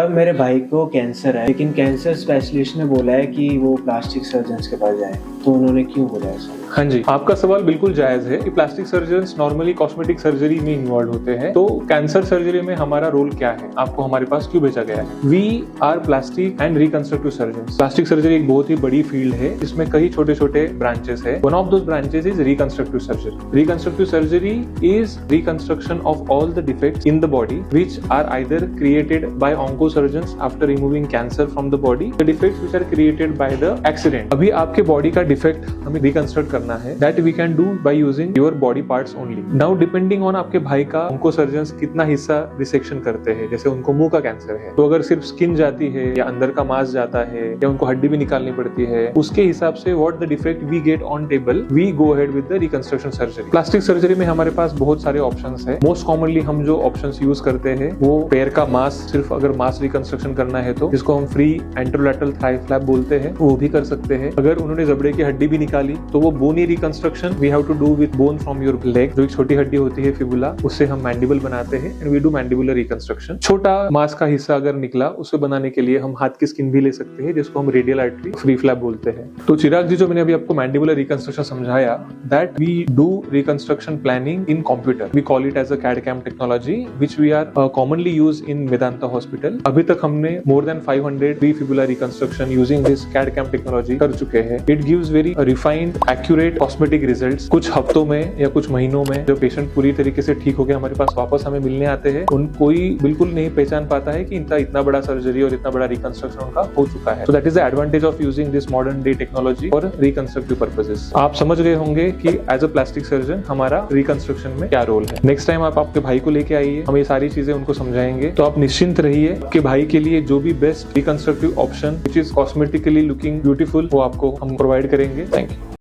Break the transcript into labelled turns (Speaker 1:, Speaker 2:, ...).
Speaker 1: चिराग, मेरे भाई को कैंसर है, लेकिन कैंसर स्पेशलिस्ट ने बोला है कि वो प्लास्टिक सर्जन के पास जाए, तो उन्होंने क्यों बोला ऐसा?
Speaker 2: हाँ जी, आपका सवाल बिल्कुल जायज है कि plastic surgeons normally cosmetic surgery में इन्वॉल्व होते हैं, तो कैंसर सर्जरी में हमारा रोल क्या है, आपको हमारे पास क्यों भेजा गया है? We are plastic and reconstructive surgeon. Plastic surgery एक बहुत ही बड़ी फील्ड है जिसमें कई छोटे छोटे ब्रांचेस है। One of those branches is reconstructive surgery. Reconstructive surgery is reconstruction of all the defects in the body which are either created by oncosurgeons after removing cancer from the body, the defects which are created by the accident। अभी आपके body का defect हमें reconstruct करना है, that we can do by using your body parts only। Now depending on आपके भाई का oncosurgeons कितना हिस्सा रिसेक्शन करते हैं, जैसे उनको मुंह का कैंसर है तो अगर सिर्फ स्किन जाती है या अंदर का मांस जाता है या उनको हड्डी भी निकालनी पड़ती है, उसके हिसाब से what the defect we get on table, we go ahead with the reconstruction surgery। Plastic surgery में हमारे पास बहुत सारे ऑप्शंस है। मोस्ट कॉमनली हम जो ऑप्शंस यूज करते हैं वो पैर का मास, सिर्फ अगर मास रिकंस्ट्रक्शन करना है तो जिसको हम फ्री एंटरोलैटरल थाई फ्लैप बोलते हैं, वो भी कर सकते हैं। अगर उन्होंने जबड़े की हड्डी भी निकाली तो वो bony reconstruction we have to do with bone from your leg, जो एक छोटी हड्डी होती है फिबुला, उससे हम मैंडिबल बनाते हैं and we do mandibular reconstruction. छोटा मास का हिस्सा अगर निकला उसे बनाने के लिए हम हाथ की स्किन भी ले सकते हैं, जिसको हम रेडियल आर्टरी फ्री फ्लैप बोलते हैं। तो चिराग जी, जो मैंने अभी आपको मैंडिबुलर रिकंस्ट्रक्शन समझाया, that we do reconstruction planning in computer, we call it as a CAD CAM technology which we are commonly used in Medanta Hospital। अभी तक हमने more than 500 pre-fibula reconstruction using this CAD/CAM technology कर चुके हैं। It gives very refined, accurate cosmetic results। कुछ हफ्तों में या कुछ महीनों में जो पेशेंट पूरी तरीके से ठीक होकर हमारे पास वापस हमें मिलने आते हैं, उन कोई बिल्कुल नहीं पहचान पाता है कि इनका इतना बड़ा सर्जरी और इतना बड़ा रिकंस्ट्रक्शन उनका हो चुका है। So that is the advantage of using this modern day technology for reconstructive purposes। आप समझ गए होंगे कि एज अ प्लास्टिक सर्जन हमारा रिकंस्ट्रक्शन में क्या रोल है। नेक्स्ट टाइम आप आपके भाई को लेके आइए, हम ये सारी चीजें उनको समझाएंगे, तो आप निश्चिंत रहिए कि भाई के लिए जो भी best reconstructive option which is cosmetically looking beautiful वो आपको हम प्रोवाइड करेंगे। Thank you.